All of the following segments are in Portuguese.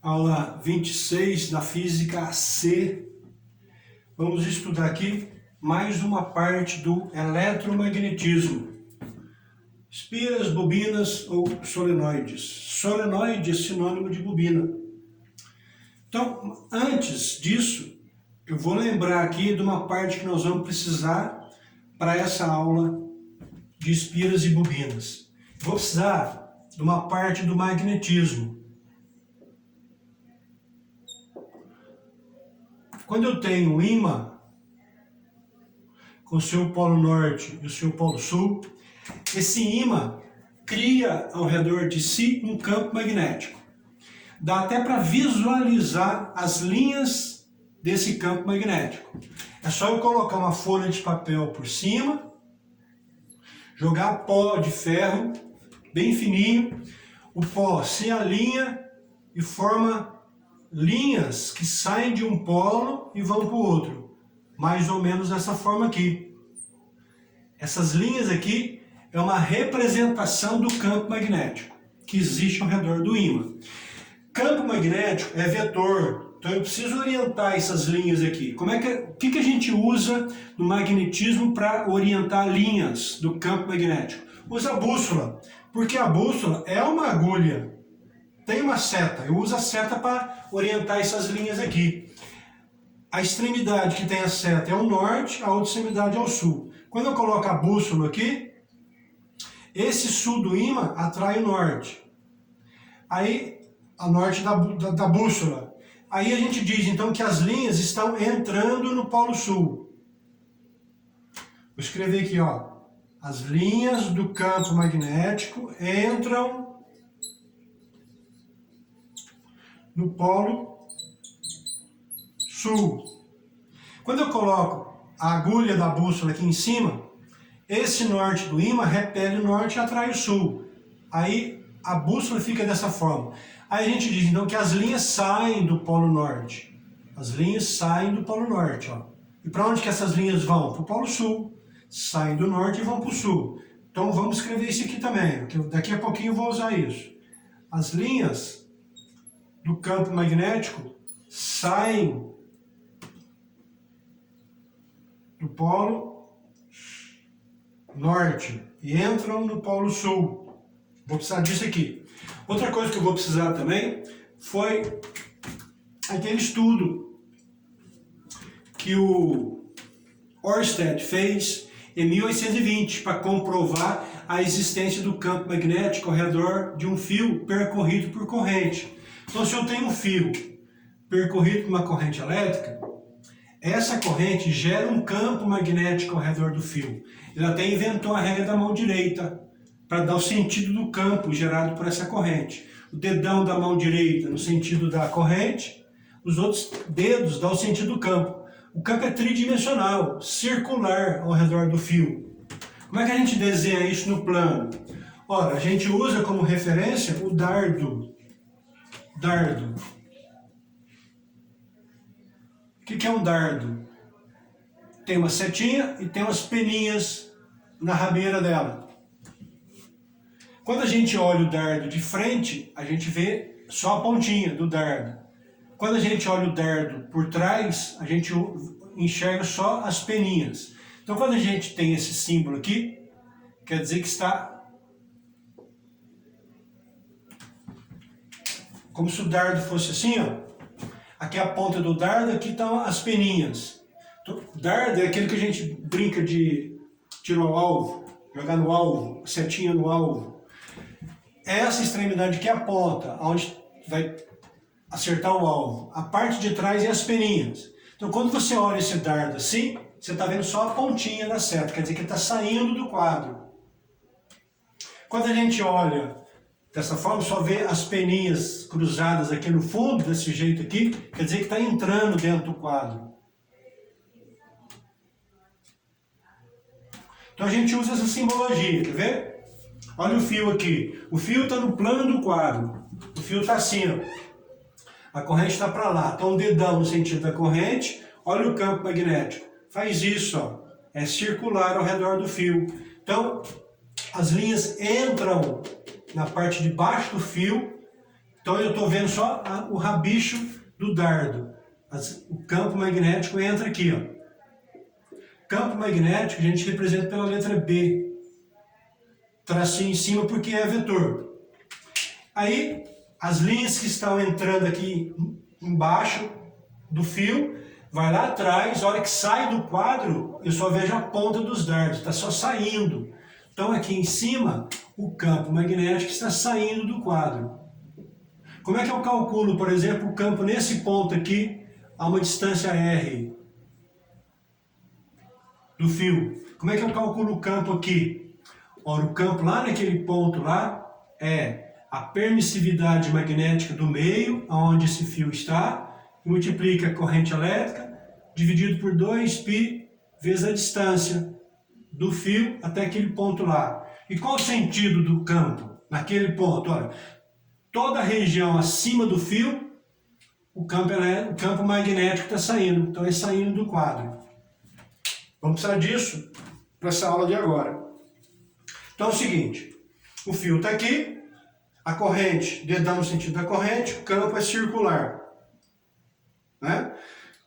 Aula 26 da Física C. Vamos estudar aqui mais uma parte do eletromagnetismo. Espiras, bobinas ou solenoides. Solenoide é sinônimo de bobina. Então, antes disso, eu vou lembrar aqui de uma parte que nós vamos precisar para essa aula de espiras e bobinas. Vou precisar de uma parte do magnetismo. Quando eu tenho um ímã com o seu polo norte e o seu polo sul, esse ímã cria ao redor de si um campo magnético. Dá até para visualizar as linhas desse campo magnético. É só eu colocar uma folha de papel por cima, jogar pó de ferro bem fininho, o pó se alinha e forma linhas que saem de um polo e vão para o outro, mais ou menos dessa forma aqui. Essas linhas aqui é uma representação do campo magnético que existe ao redor do ímã. Campo magnético é vetor, então eu preciso orientar essas linhas aqui. O que a gente usa no magnetismo para orientar linhas do campo magnético? Usa a bússola, porque a bússola é uma agulha. Tem uma seta, eu uso a seta para orientar essas linhas aqui. A extremidade que tem a seta é o norte, a outra extremidade é o sul. Quando eu coloco a bússola aqui, esse sul do ímã atrai o norte. Aí, a norte da bússola. Aí a gente diz então que as linhas estão entrando no polo sul. Vou escrever aqui, ó. As linhas do campo magnético entram no polo sul. Quando eu coloco a agulha da bússola aqui em cima, esse norte do ímã repele o norte e atrai o sul. Aí a bússola fica dessa forma. Aí a gente diz então que as linhas saem do polo norte. As linhas saem do polo norte, ó. E para onde que essas linhas vão? Para o polo sul. Saem do norte e vão para o sul. Então vamos escrever isso aqui também, que daqui a pouquinho eu vou usar isso. As linhas do campo magnético saem do polo norte e entram no polo sul. Vou precisar disso aqui. Outra coisa que eu vou precisar também foi aquele estudo que o Ørsted fez em 1820 para comprovar a existência do campo magnético ao redor de um fio percorrido por corrente. Então, se eu tenho um fio percorrido por uma corrente elétrica, essa corrente gera um campo magnético ao redor do fio. Ele até inventou a regra da mão direita para dar o sentido do campo gerado por essa corrente. O dedão da mão direita no sentido da corrente, os outros dedos dão o sentido do campo. O campo é tridimensional, circular ao redor do fio. Como é que a gente desenha isso no plano? Ora, a gente usa como referência o dardo. Dardo. O que é um dardo? Tem uma setinha e tem umas peninhas na rabeira dela. Quando a gente olha o dardo de frente, a gente vê só a pontinha do dardo. Quando a gente olha o dardo por trás, a gente enxerga só as peninhas. Então, quando a gente tem esse símbolo aqui, quer dizer que está como se o dardo fosse assim, ó. Aqui é a ponta do dardo, aqui estão as peninhas. Então, dardo é aquele que a gente brinca de tirar o alvo, jogar no alvo, setinha no alvo. Essa extremidade aqui é a ponta, onde vai acertar o alvo. A parte de trás é as peninhas. Então, quando você olha esse dardo assim, você está vendo só a pontinha da seta, quer dizer que ele está saindo do quadro. Quando a gente olha dessa forma, só vê as peninhas cruzadas aqui no fundo, desse jeito aqui, quer dizer que está entrando dentro do quadro. Então a gente usa essa simbologia, quer ver? Olha o fio aqui. O fio está no plano do quadro. O fio está assim, ó. A corrente está para lá. Então o dedão no sentido da corrente, olha o campo magnético. Faz isso, ó. É circular ao redor do fio. Então, as linhas entram na parte de baixo do fio Então eu estou vendo só o rabicho do dardo. O campo magnético entra aqui, ó. Campo magnético a gente representa pela letra B. Tracinho em cima porque é vetor. Aí as linhas que estão entrando aqui embaixo do fio, vai lá atrás, a hora que sai do quadro, eu só vejo a ponta dos dardos, está só saindo. Então aqui em cima, o campo magnético está saindo do quadro. Como é que eu calculo, por exemplo, o campo nesse ponto aqui, a uma distância R do fio? Como é que eu calculo o campo aqui? Ora, o campo lá naquele ponto lá é a permissividade magnética do meio, onde esse fio está, e multiplica a corrente elétrica, dividido por 2π vezes a distância do fio até aquele ponto lá. E qual o sentido do campo naquele ponto? Olha, toda a região acima do fio, o campo magnético está saindo, então é saindo do quadro. Vamos precisar disso para essa aula de agora. Então é o seguinte, o fio está aqui, a corrente, dedão no sentido da corrente, o campo é circular. Né?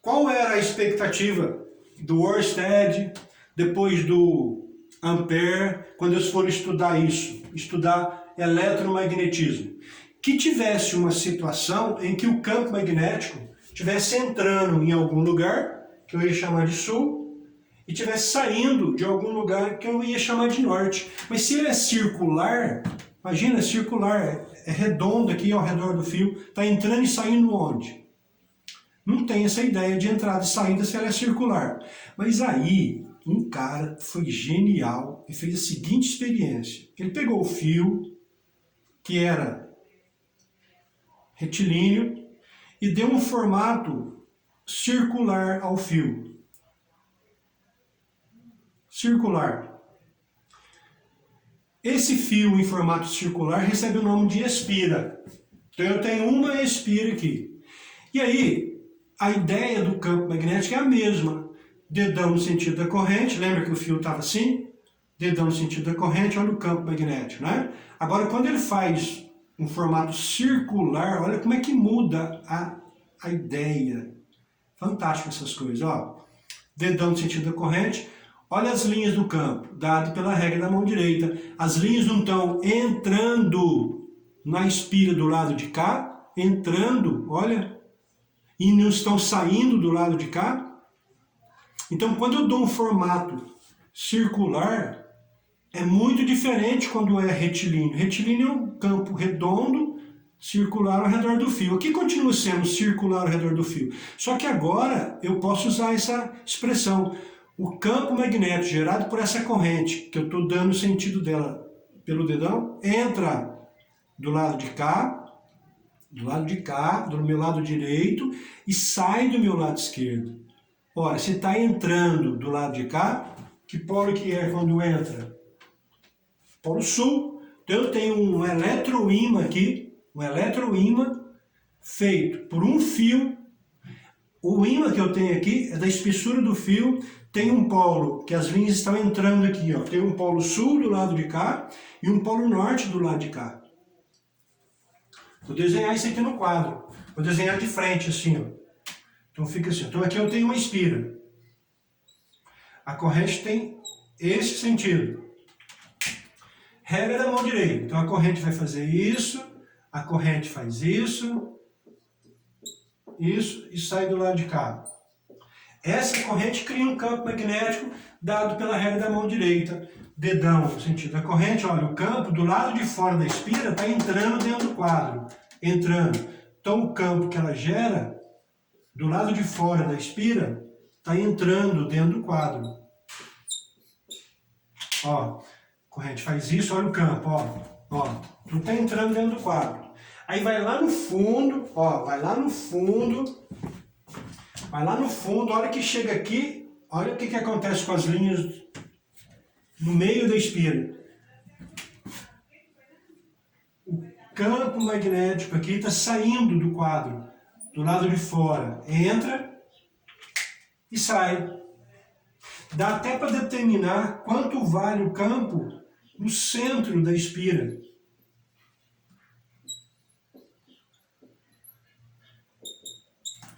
Qual era a expectativa do Ørsted, depois do Ampère, quando eles foram estudar isso, estudar eletromagnetismo? Que tivesse uma situação em que o campo magnético estivesse entrando em algum lugar, que eu ia chamar de sul, e estivesse saindo de algum lugar que eu ia chamar de norte. Mas se ele é circular, imagina, é circular, é redondo aqui ao redor do fio, está entrando e saindo onde? Não tem essa ideia de entrada e saída se ela é circular. Mas aí, um cara foi genial e fez a seguinte experiência. Ele pegou o fio, que era retilíneo, e deu um formato circular ao fio. Circular. Esse fio em formato circular recebe o nome de espira. Então eu tenho uma espira aqui. E aí, a ideia do campo magnético é a mesma. Dedão no sentido da corrente, lembra que o fio estava assim? Dedão no sentido da corrente, olha o campo magnético, né? Agora, quando ele faz um formato circular, olha como é que muda a ideia. Fantástico essas coisas, ó. Dedão no sentido da corrente, olha as linhas do campo, dado pela regra da mão direita. As linhas não estão entrando na espira do lado de cá, entrando, olha, e não estão saindo do lado de cá. Então, quando eu dou um formato circular, é muito diferente quando é retilíneo. Retilíneo é um campo redondo, circular ao redor do fio. Aqui continua sendo circular ao redor do fio. Só que agora eu posso usar essa expressão. O campo magnético gerado por essa corrente, que eu estou dando o sentido dela pelo dedão, entra do lado de cá, do meu lado direito, e sai do meu lado esquerdo. Ora, se está entrando do lado de cá, que polo que é quando entra? Polo sul. Então eu tenho um eletroímã aqui, um eletroímã feito por um fio. O ímã que eu tenho aqui é da espessura do fio, tem um polo, que as linhas estão entrando aqui, ó. Tem um polo sul do lado de cá e um polo norte do lado de cá. Vou desenhar isso aqui no quadro. Vou desenhar de frente, assim, ó. Então fica assim. Então aqui eu tenho uma espira. A corrente tem esse sentido. Regra da mão direita. Então a corrente vai fazer isso, a corrente faz isso, e sai do lado de cá. Essa corrente cria um campo magnético dado pela regra da mão direita. Dedão no sentido da corrente, olha, o campo do lado de fora da espira está entrando dentro do quadro. Entrando. Então o campo que ela gera do lado de fora da espira está entrando dentro do quadro. Ó, a corrente faz isso, olha o campo, ó. Não está entrando dentro do quadro. Aí vai lá no fundo, ó, vai lá no fundo, olha que chega aqui, olha o que acontece com as linhas no meio da espira. O campo magnético aqui está saindo do quadro, do lado de fora. Entra e sai. Dá até para determinar quanto vale o campo no centro da espira.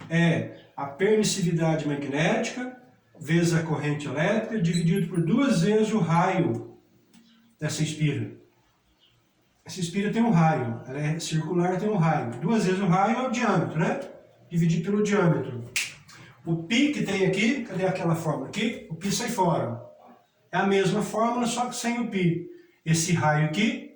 é a permissividade magnética vezes a corrente elétrica dividido por 2 vezes o raio dessa espira. Essa espira tem um raio, ela é circular, tem um raio. 2 vezes o raio é o diâmetro, né? Dividido pelo diâmetro. O π que tem aqui, cadê aquela fórmula aqui? O π sai fora. É a mesma fórmula, só que sem o π. Esse raio aqui,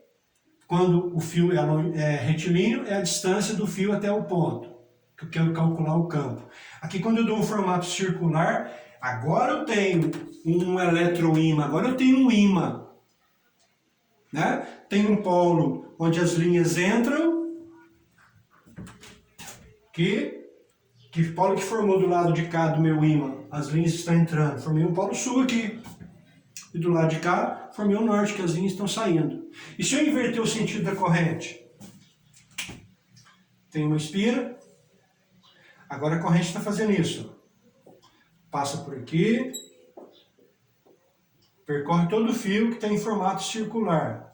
quando o fio é retilíneo, é a distância do fio até o ponto, que eu quero calcular o campo. Aqui, quando eu dou um formato circular, agora eu tenho um eletroímã, agora eu tenho um ímã. Né? Tem um polo onde as linhas entram, que polo que formou do lado de cá do meu ímã, as linhas estão entrando, formei um polo sul aqui. E do lado de cá, formei o norte, que as linhas estão saindo. E se eu inverter o sentido da corrente? Tem uma espira, agora a corrente está fazendo isso. Passa por aqui, percorre todo o fio que está em formato circular.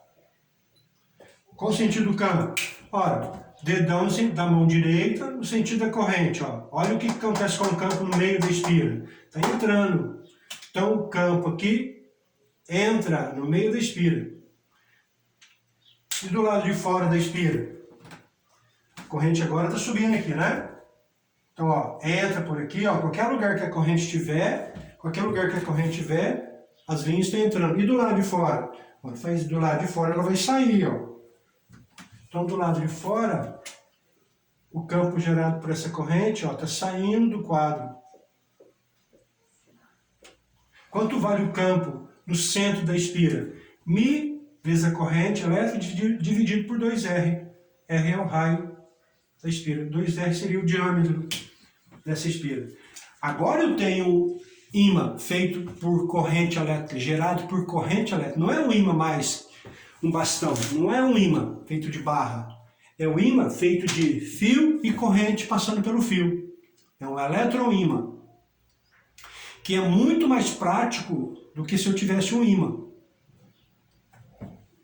Qual o sentido do campo? Ora, dedão da mão direita no sentido da corrente. Ó. Olha o que acontece com o campo no meio da espira. Está entrando. Então o campo aqui entra no meio da espira. E do lado de fora da espira? A corrente agora está subindo aqui, né? Então, ó, entra por aqui, ó, qualquer lugar que a corrente estiver, as linhas estão entrando. E do lado de fora? Quando faz do lado de fora, ela vai sair, ó. Então, do lado de fora, o campo gerado por essa corrente, ó, está saindo do quadro. Quanto vale o campo no centro da espira? Mi vezes a corrente elétrica dividido por 2R. R é o raio da espira. 2R seria o diâmetro dessa espira. Agora eu tenho ímã feito por corrente elétrica, gerado por corrente elétrica. Não é um ímã mais um bastão, não é um ímã feito de barra. É um ímã feito de fio e corrente passando pelo fio. É um eletroímã, que é muito mais prático do que se eu tivesse um ímã.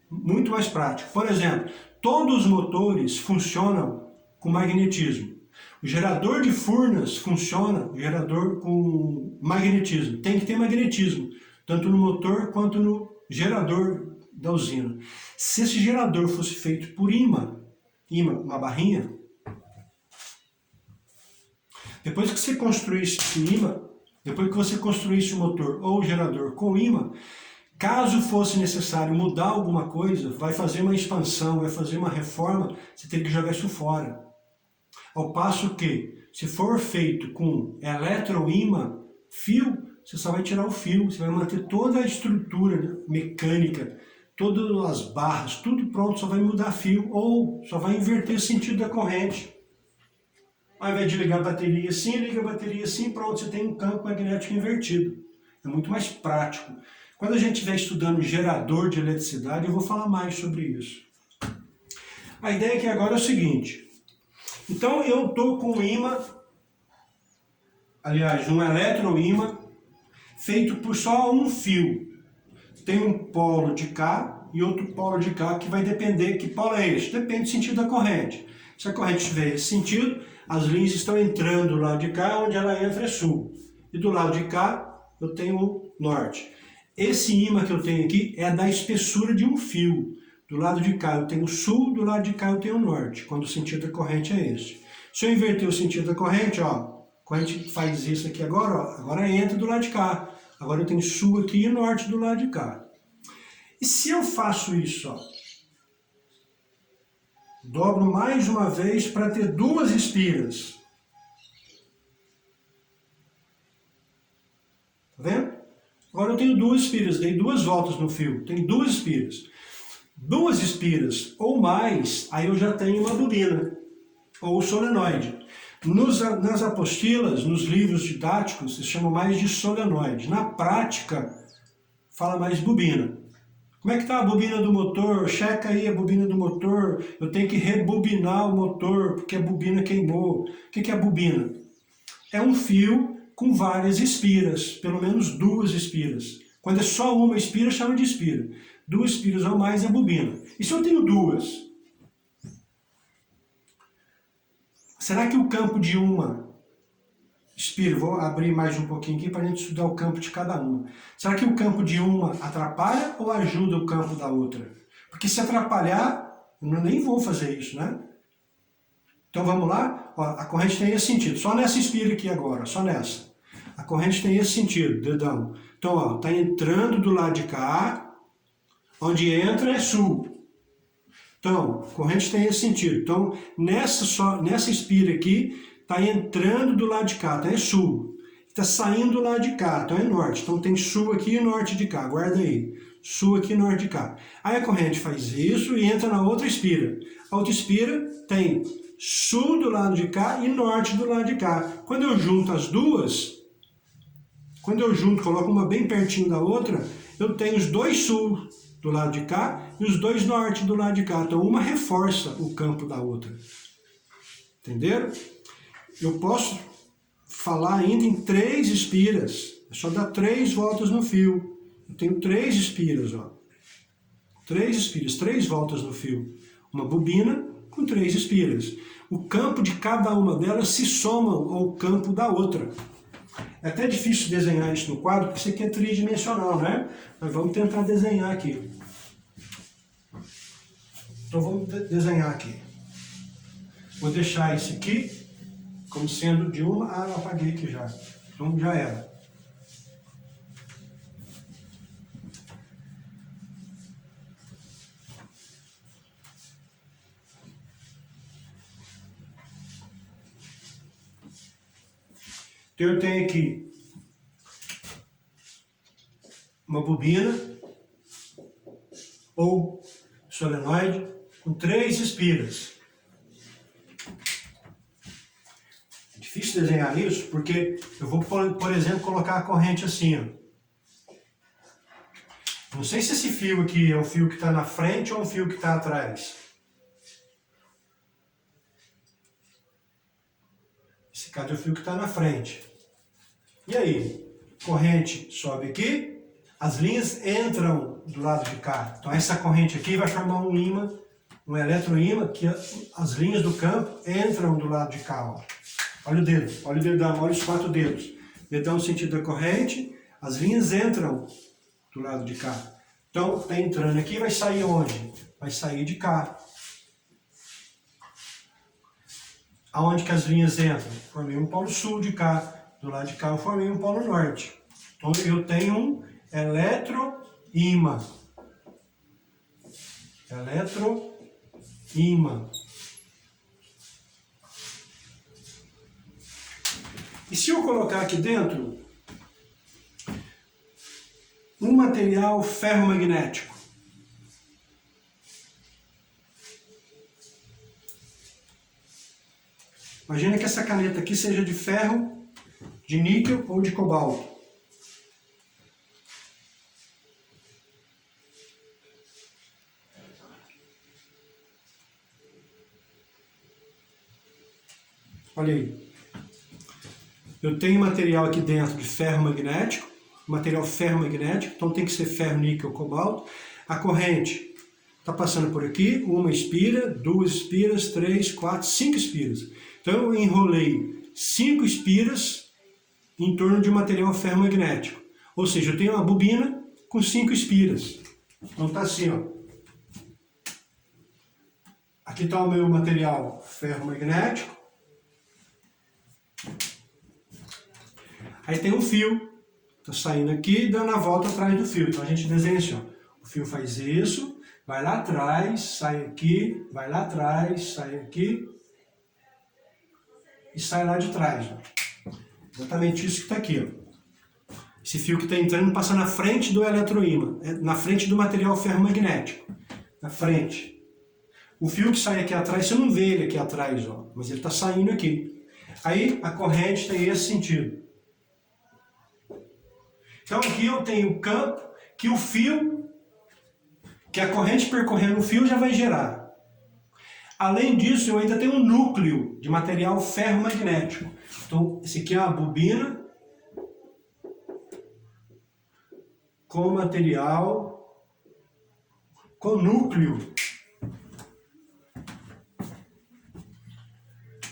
Muito mais prático. Por exemplo, todos os motores funcionam com magnetismo. O gerador de Furnas funciona, o gerador com magnetismo. Tem que ter magnetismo, tanto no motor quanto no gerador da usina. Se esse gerador fosse feito por ímã, uma barrinha, depois que você construísse esse ímã, depois que você construísse o motor ou o gerador com ímã, caso fosse necessário mudar alguma coisa, vai fazer uma expansão, vai fazer uma reforma, você tem que jogar isso fora. Ao passo que, se for feito com eletroímã, fio, você só vai tirar o fio, você vai manter toda a estrutura mecânica, todas as barras, tudo pronto, só vai mudar fio ou só vai inverter o sentido da corrente. Ao invés de ligar a bateria assim, liga a bateria assim, pronto, você tem um campo magnético invertido. É muito mais prático. Quando a gente estiver estudando gerador de eletricidade, eu vou falar mais sobre isso. A ideia aqui agora é o seguinte. Então eu estou com um ímã, aliás, um eletroímã, feito por só um fio. Tem um polo de cá e outro polo de cá que vai depender, que polo é esse? Depende do sentido da corrente. Se a corrente tiver esse sentido, as linhas estão entrando do lado de cá, onde ela entra é sul. E do lado de cá, eu tenho o norte. Esse ímã que eu tenho aqui é da espessura de um fio. Do lado de cá eu tenho o sul, do lado de cá eu tenho o norte, quando o sentido da corrente é esse. Se eu inverter o sentido da corrente, ó, a corrente faz isso aqui agora, ó, agora entra do lado de cá. Agora eu tenho sul aqui e norte do lado de cá. E se eu faço isso, ó, dobro mais uma vez para ter 2 espiras. Tá vendo? Agora eu tenho 2 espiras, dei 2 voltas no fio, tenho 2 espiras. 2 espiras ou mais, aí eu já tenho uma bobina, ou solenoide. Nas apostilas, nos livros didáticos, se chama mais de solenoide. Na prática, fala mais bobina. Como é que está a bobina do motor? Checa aí a bobina do motor. Eu tenho que rebobinar o motor, porque a bobina queimou. O que é a bobina? É um fio com várias espiras, pelo menos 2 espiras. Quando é só uma espira, chama de espira. 2 espiras ou mais é bobina. E se eu tenho 2? Será que o campo de uma espira, vou abrir mais um pouquinho aqui para a gente estudar o campo de cada uma. Será que o campo de uma atrapalha ou ajuda o campo da outra? Porque se atrapalhar, eu nem vou fazer isso, né? Então vamos lá? Ó, a corrente tem esse sentido, só nessa espira aqui agora, só nessa. A corrente tem esse sentido, dedão. Então, ó, tá entrando do lado de cá, onde entra é sul. Então, a corrente tem esse sentido. Então, nessa espira aqui, está entrando do lado de cá, então é sul. Está saindo do lado de cá, então é norte. Então tem sul aqui e norte de cá, guarda aí. Sul aqui e norte de cá. Aí a corrente faz isso e entra na outra espira. A outra espira tem sul do lado de cá e norte do lado de cá. Quando eu junto as duas, coloco uma bem pertinho da outra, eu tenho os dois sul do lado de cá e os dois norte do lado de cá. Então uma reforça o campo da outra. Entenderam? Eu posso falar ainda em 3 espiras. É só dar 3 voltas no fio. Eu tenho 3 espiras, ó. 3 espiras, 3 voltas no fio. Uma bobina com 3 espiras. O campo de cada uma delas se somam ao campo da outra. É até difícil desenhar isso no quadro, porque isso aqui é tridimensional, né? Mas vamos tentar desenhar aqui. Então vamos desenhar aqui. Vou deixar esse aqui como sendo de uma... Ah, eu apaguei aqui já. Então já era. Então eu tenho aqui uma bobina ou solenoide com 3 espiras. Difícil desenhar isso porque eu vou, por exemplo, colocar a corrente assim, ó. Não sei se esse fio aqui é um fio que está na frente ou um fio que está atrás. Esse caso é o fio que está na frente. E aí? Corrente sobe aqui, as linhas entram do lado de cá. Então essa corrente aqui vai formar um ímã, um eletroímã, que as linhas do campo entram do lado de cá, ó. Olha o dedo, olha o dedão, olha os 4 dedos. Dedão no sentido da corrente, as linhas entram do lado de cá. Então, está entrando aqui, vai sair onde? Vai sair de cá. Aonde que as linhas entram? Formei um polo sul de cá. Do lado de cá eu formei um polo norte. Então, eu tenho um eletroímã. Eletroímã. E se eu colocar aqui dentro um material ferromagnético? Imagina que essa caneta aqui seja de ferro, de níquel ou de cobalto. Olha aí. Eu tenho material aqui dentro de ferromagnético, material ferromagnético, então tem que ser ferro, níquel, cobalto. A corrente está passando por aqui, uma espira, 2 espiras, 3, 4, 5 espiras. Então eu enrolei 5 espiras em torno de um material ferromagnético. Ou seja, eu tenho uma bobina com 5 espiras. Então está assim, ó. Aqui está o meu material ferromagnético. Aí tem um fio, está saindo aqui e dando a volta atrás do fio. Então a gente desenha assim, ó. O fio faz isso, vai lá atrás, sai aqui, vai lá atrás, sai aqui e sai lá de trás. Ó. Exatamente isso que está aqui. Ó. Esse fio que está entrando passa na frente do eletroímã, na frente do material ferromagnético. Na frente. O fio que sai aqui atrás, você não vê ele aqui atrás, ó, mas ele está saindo aqui. Aí a corrente tem esse sentido. Então aqui eu tenho o campo que o fio, que a corrente percorrendo o fio já vai gerar. Além disso, eu ainda tenho um núcleo de material ferromagnético. Então, esse aqui é uma bobina com material, com núcleo.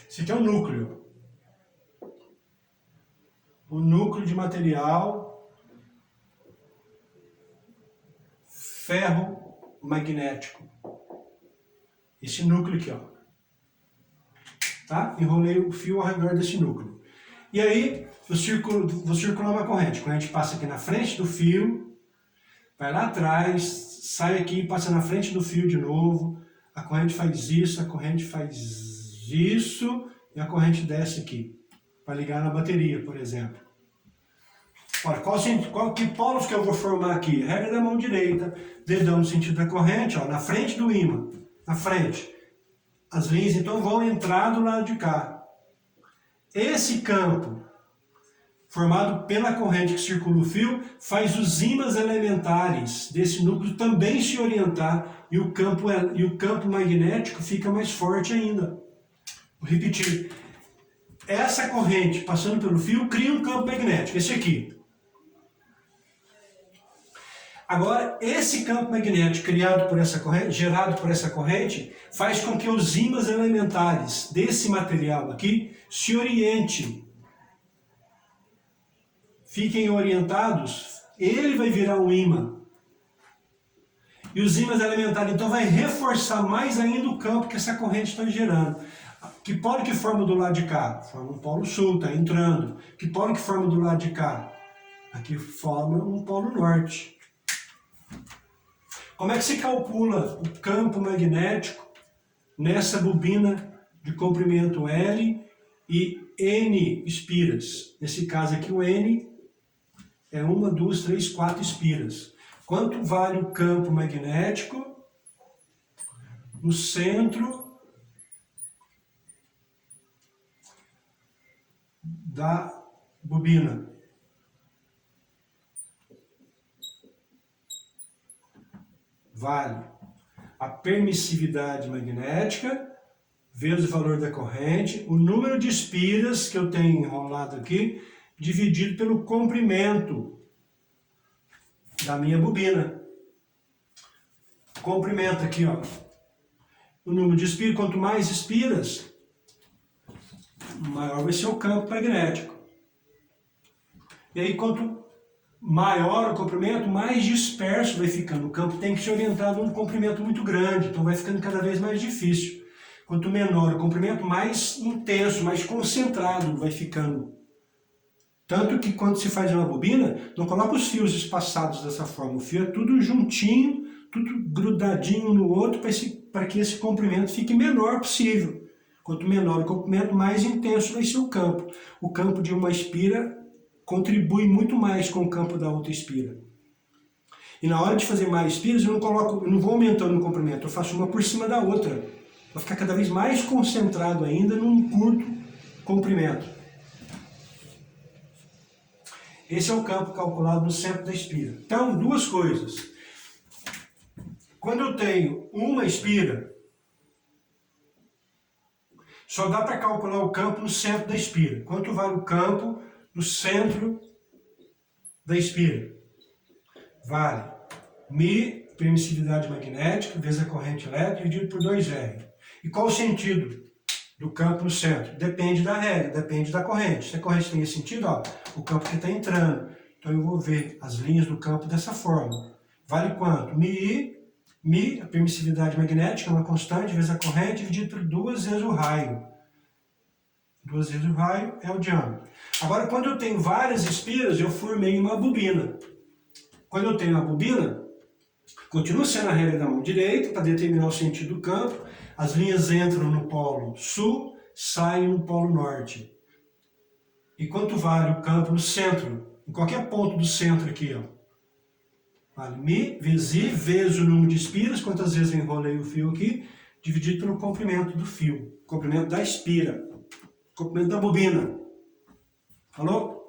Esse aqui é o núcleo. o núcleo de material ferromagnético. Esse núcleo aqui, ó. Tá? Enrolei o fio ao redor desse núcleo. E aí, vou circular uma corrente. A corrente passa aqui na frente do fio, vai lá atrás, sai aqui, passa na frente do fio de novo. A corrente faz isso, a corrente faz isso, e a corrente desce aqui, para ligar na bateria, por exemplo. Olha, que polos que eu vou formar aqui? Regra da mão direita, dedão no sentido da corrente, ó, na frente do ímã, na frente. As linhas então vão entrar do lado de cá. Esse campo, formado pela corrente que circula o fio, faz os ímãs elementares desse núcleo também se orientar e o campo magnético fica mais forte ainda. Vou repetir. Essa corrente passando pelo fio cria um campo magnético, esse aqui. Agora, esse campo magnético criado por essa corrente, gerado por essa corrente, faz com que os ímãs elementares desse material aqui se orientem. Fiquem orientados, ele vai virar um ímã. E os ímãs elementares, então, vai reforçar mais ainda o campo que essa corrente está gerando. Que polo que forma do lado de cá? Forma um polo sul, está entrando. Que polo que forma do lado de cá? Aqui forma um polo norte. Como é que se calcula o campo magnético nessa bobina de comprimento L e N espiras? Nesse caso aqui o N é 1, 2, 3, 4 espiras. Quanto vale o campo magnético no centro da bobina? Vale a permissividade magnética vezes o valor da corrente, o número de espiras que eu tenho enrolado aqui, dividido pelo comprimento da minha bobina. Comprimento aqui, ó. O número de espiras, quanto mais espiras, maior vai ser o campo magnético. E aí, quanto maior o comprimento, mais disperso vai ficando. O campo tem que se orientar num comprimento muito grande, então vai ficando cada vez mais difícil. Quanto menor o comprimento, mais intenso, mais concentrado vai ficando. Tanto que quando se faz uma bobina, não coloca os fios espaçados dessa forma. O fio é tudo juntinho, tudo grudadinho um no outro, para que esse comprimento fique menor possível. Quanto menor o comprimento, mais intenso vai ser o campo. O campo de uma espira contribui muito mais com o campo da outra espira. E na hora de fazer mais espiras, eu não vou aumentando o comprimento, eu faço uma por cima da outra. Vai ficar cada vez mais concentrado ainda num curto comprimento. Esse é o campo calculado no centro da espira. Então, duas coisas. Quando eu tenho uma espira, só dá para calcular o campo no centro da espira. Quanto vale o campo no centro da espira? Vale μ, permissividade magnética, vezes a corrente elétrica, dividido por 2R. E qual o sentido do campo no centro? Depende da regra, depende da corrente. Se a corrente tem esse sentido, ó, o campo que está entrando. Então eu vou ver as linhas do campo dessa forma. Vale quanto? μ, a permissividade magnética, é uma constante, vezes a corrente, dividido por 2 vezes o raio. 2 vezes o raio é o diâmetro. Agora, quando eu tenho várias espiras, eu formei uma bobina. Quando eu tenho uma bobina, continua sendo a regra da mão direita, para determinar o sentido do campo. As linhas entram no polo sul, saem no polo norte. E quanto vale o campo no centro? Em qualquer ponto do centro aqui, ó. Vale μ vezes I, vezes o número de espiras, quantas vezes eu enrolei o fio aqui, dividido pelo comprimento do fio. Comprimento da espira. Comprimento da bobina. Falou?